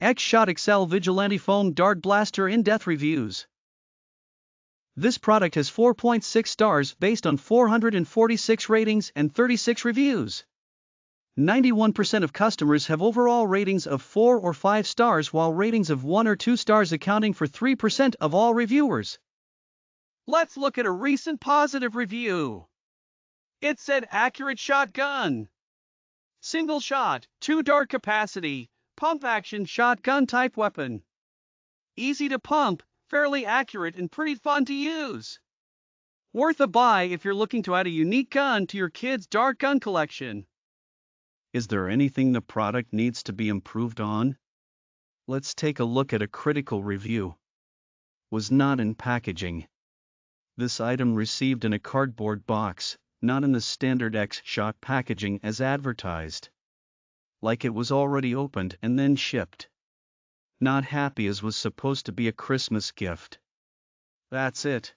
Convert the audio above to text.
X-Shot XL Vigilante Foam Dart Blaster in-depth reviews. This product has 4.6 stars based on 446 ratings and 36 reviews. 91% of customers have overall ratings of 4 or 5 stars, while ratings of 1 or 2 stars accounting for 3% of all reviewers. Let's look at a recent positive review. It said accurate shotgun. Single shot, 2 dart capacity, pump action shotgun type weapon. Easy to pump, fairly accurate and pretty fun to use. Worth a buy if you're looking to add a unique gun to your kid's dart gun collection. Is there anything the product needs to be improved on? Let's take a look at a critical review. Was not in packaging. This item received in a cardboard box, not in the standard X-Shot packaging as advertised. Like it was already opened and then shipped. Not happy as was supposed to be a Christmas gift. That's it.